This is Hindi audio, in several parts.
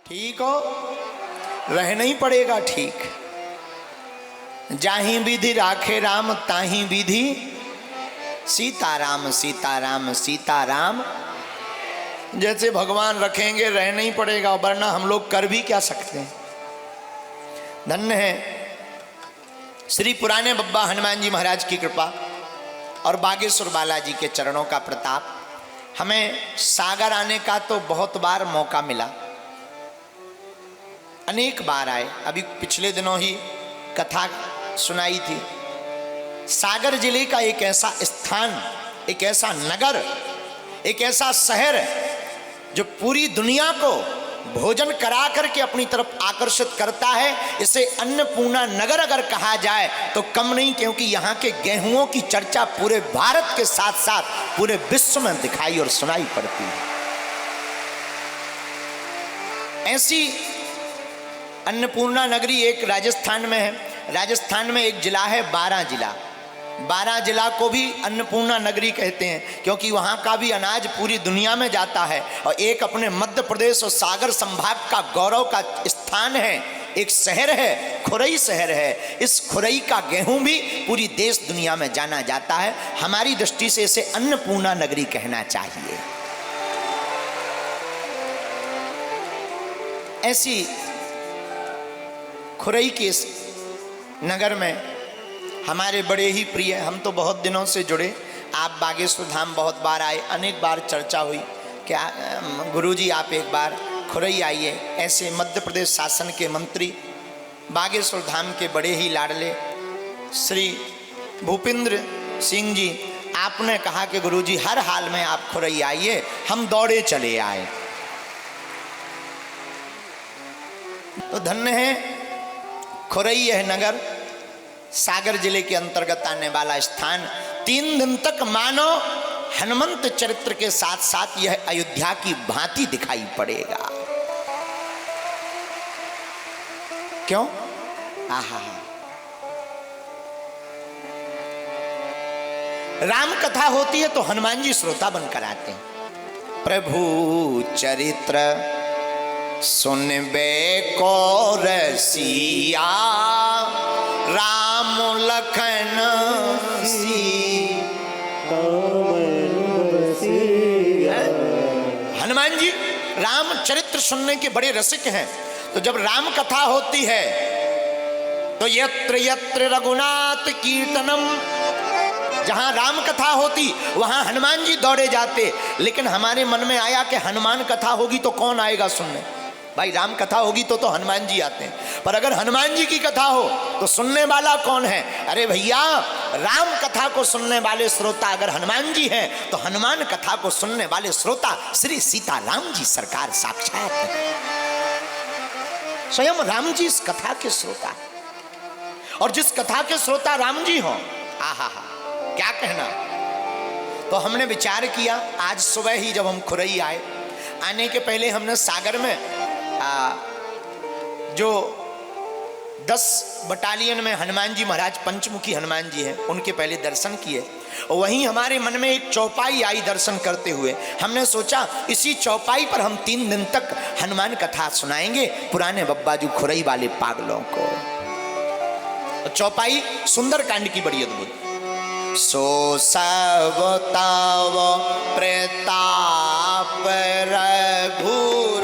ठीक हो, रहना ही पड़ेगा ठीक। जाही विधि राखे राम ताही विधि सीताराम सीताराम सीताराम। जैसे भगवान रखेंगे रहना ही पड़ेगा, वरना हम लोग कर भी क्या सकते हैं। धन्य है श्री पुराने बब्बा हनुमान जी महाराज की कृपा और बागेश्वर बालाजी के चरणों का प्रताप। हमें सागर आने का तो बहुत बार मौका मिला, अनेक बार आए। अभी पिछले दिनों ही कथा सुनाई थी। सागर जिले का एक ऐसा स्थान, एक ऐसा नगर, एक ऐसा शहर जो पूरी दुनिया को भोजन करा करके अपनी तरफ आकर्षित करता है। इसे अन्नपूर्णा नगर अगर कहा जाए तो कम नहीं, क्योंकि यहाँ के गेहूंओं की चर्चा पूरे भारत के साथ साथ पूरे विश्व में दिखाई और सुनाई पड़ती है। ऐसी अन्नपूर्णा नगरी एक राजस्थान में है। राजस्थान में एक जिला है बारां जिला। बारां जिला को भी अन्नपूर्णा नगरी कहते हैं, क्योंकि वहाँ का भी अनाज पूरी दुनिया में जाता है। और एक अपने मध्य प्रदेश और सागर संभाग का गौरव का स्थान है, एक शहर है, खुरई शहर है। इस खुरई का गेहूं भी पूरी देश दुनिया में जाना जाता है। हमारी दृष्टि से इसे अन्नपूर्णा नगरी कहना चाहिए। ऐसी खुरई के इस नगर में हमारे बड़े ही प्रिय, हम तो बहुत दिनों से जुड़े। आप बागेश्वर धाम बहुत बार आए, अनेक बार चर्चा हुई क्या गुरुजी आप एक बार खुरई आइए। ऐसे मध्य प्रदेश शासन के मंत्री, बागेश्वर धाम के बड़े ही लाडले श्री भूपेंद्र सिंह जी, आपने कहा कि गुरुजी हर हाल में आप खुरई आइए। हम दौड़े चले आए। तो धन्य है खुरई यह नगर, सागर जिले के अंतर्गत आने वाला स्थान। 3 दिन तक मानो हनुमंत चरित्र के साथ साथ यह अयोध्या की भांति दिखाई पड़ेगा। क्यों? आहा, राम कथा होती है तो हनुमान जी श्रोता बनकर आते हैं। प्रभु चरित्र सुनबे को रसिया, राम लखन हनुमान जी राम चरित्र सुनने के बड़े रसिक हैं। तो जब राम कथा होती है तो यत्र यत्र रघुनाथ कीर्तनम, जहां राम कथा होती वहां हनुमान जी दौड़े जाते। लेकिन हमारे मन में आया कि हनुमान कथा होगी तो कौन आएगा सुनने। भाई राम कथा होगी तो हनुमान जी आते हैं, पर अगर हनुमान जी की कथा हो तो सुनने वाला कौन है? अरे भैया, राम कथा को सुनने वाले श्रोता अगर हनुमान जी हैं तो हनुमान कथा को सुनने वाले श्रोता श्री सीताराम जी सरकार साक्षात हैं। स्वयं राम जी इस कथा के श्रोता, और जिस कथा के श्रोता राम जी हो, आहा क्या कहना। तो हमने विचार किया, आज सुबह ही जब हम खुरई आए, आने के पहले हमने सागर में जो 10 बटालियन में हनुमान जी महाराज पंचमुखी हनुमान जी हैं, उनके पहले दर्शन किए। वहीं हमारे मन में एक चौपाई आई दर्शन करते हुए। हमने सोचा इसी चौपाई पर हम 3 दिन तक हनुमान कथा सुनाएंगे पुराने बब्बाजू खुरई वाले पागलों को। चौपाई सुंदरकांड की बड़ी अद्भुत। सो सब ताव प्रताप रघुराई,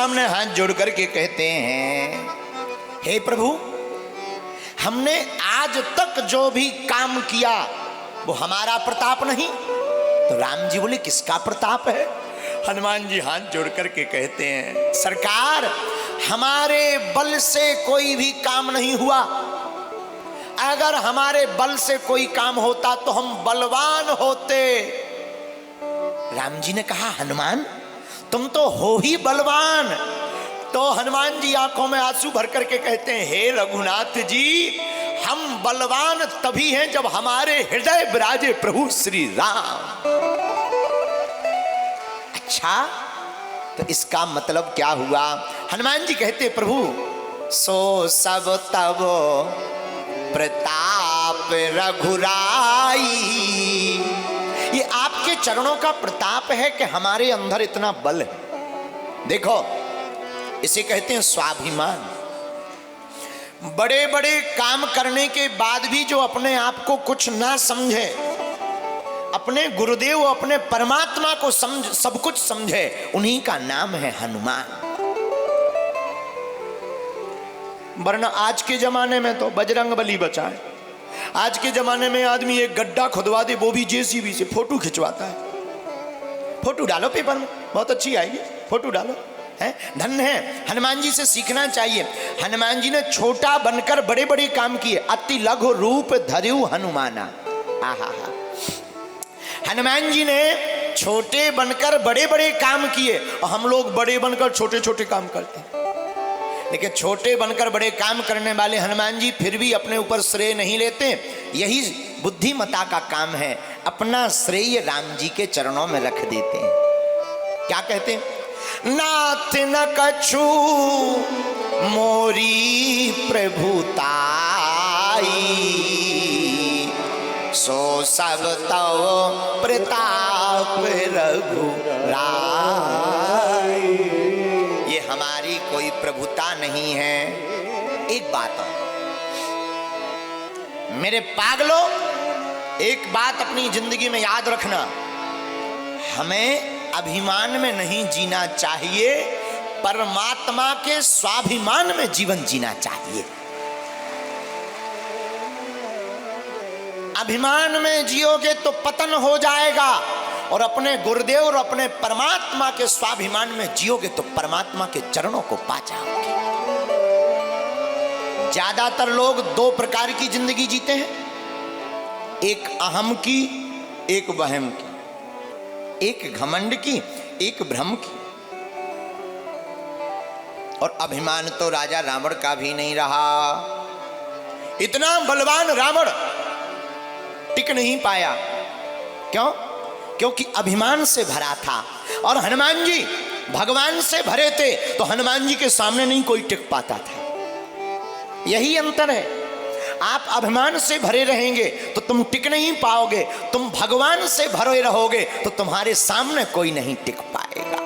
सामने हाथ जोड़ करके कहते हैं, हे प्रभु, हमने आज तक जो भी काम किया वो हमारा प्रताप नहीं। तो राम जी बोले, किसका प्रताप है? हनुमान जी हाथ जोड़ करके कहते हैं, सरकार, हमारे बल से कोई भी काम नहीं हुआ। अगर हमारे बल से कोई काम होता तो हम बलवान होते। राम जी ने कहा, हनुमान, तुम तो हो ही बलवान। तो हनुमान जी आंखों में आंसू भर करके कहते हैं, हे रघुनाथ जी, हम बलवान तभी हैं जब हमारे हृदय विराजे प्रभु श्री राम। अच्छा, तो इसका मतलब क्या हुआ? हनुमान जी कहते, प्रभु, सो सब तब प्रताप रघुराई। ये आपके चरणों का प्रताप है कि हमारे अंदर इतना बल है। देखो, इसे कहते हैं स्वाभिमान। बड़े बड़े काम करने के बाद भी जो अपने आप को कुछ ना समझे, अपने गुरुदेव, अपने परमात्मा को समझ, सब कुछ समझे, उन्हीं का नाम है हनुमान। वरना आज के जमाने में तो बजरंग बली बचा है। आज के जमाने में आदमी एक गड्ढा खुदवा दे, वो भी जेसीबी से फोटो खिंचवाता है। फोटो डालो पेपर में, बहुत अच्छी आएगी, फोटो डालो। है धन्य है, हनुमान जी से सीखना चाहिए। हनुमान जी ने छोटा बनकर बड़े बड़े काम किए। अति लघु रूप धर्यु हनुमाना। आहा, हनुमान जी ने छोटे बनकर बड़े बड़े काम किए, और हम लोग बड़े बनकर छोटे छोटे काम करते हैं। लेकिन छोटे बनकर बड़े काम करने वाले हनुमान जी फिर भी अपने ऊपर श्रेय नहीं लेते। यही बुद्धिमता का काम है, अपना श्रेय राम जी के चरणों में रख देते हैं। क्या कहते हैं? नाथ न कछु मोरी प्रभुताई, सो सब तव प्रताप रघुराई। ये हमारी कोई प्रभुता नहीं है। एक बात है मेरे पागलों, एक बात अपनी जिंदगी में याद रखना, हमें अभिमान में नहीं जीना चाहिए, परमात्मा के स्वाभिमान में जीवन जीना चाहिए। अभिमान में जियोगे तो पतन हो जाएगा, और अपने गुरुदेव और अपने परमात्मा के स्वाभिमान में जियोगे तो परमात्मा के चरणों को पा जाओगे। ज्यादातर लोग दो प्रकार की जिंदगी जीते हैं, एक अहम की, एक वहम की, एक घमंड की, एक भ्रम की। और अभिमान तो राजा रावण का भी नहीं रहा। इतना बलवान रावण टिक नहीं पाया। क्यों? क्योंकि अभिमान से भरा था। और हनुमान जी भगवान से भरे थे, तो हनुमान जी के सामने नहीं कोई टिक पाता था। यही अंतर है। आप अभिमान से भरे रहेंगे तो तुम टिक नहीं पाओगे, तुम भगवान से भरे रहोगे तो तुम्हारे सामने कोई नहीं टिक पाएगा।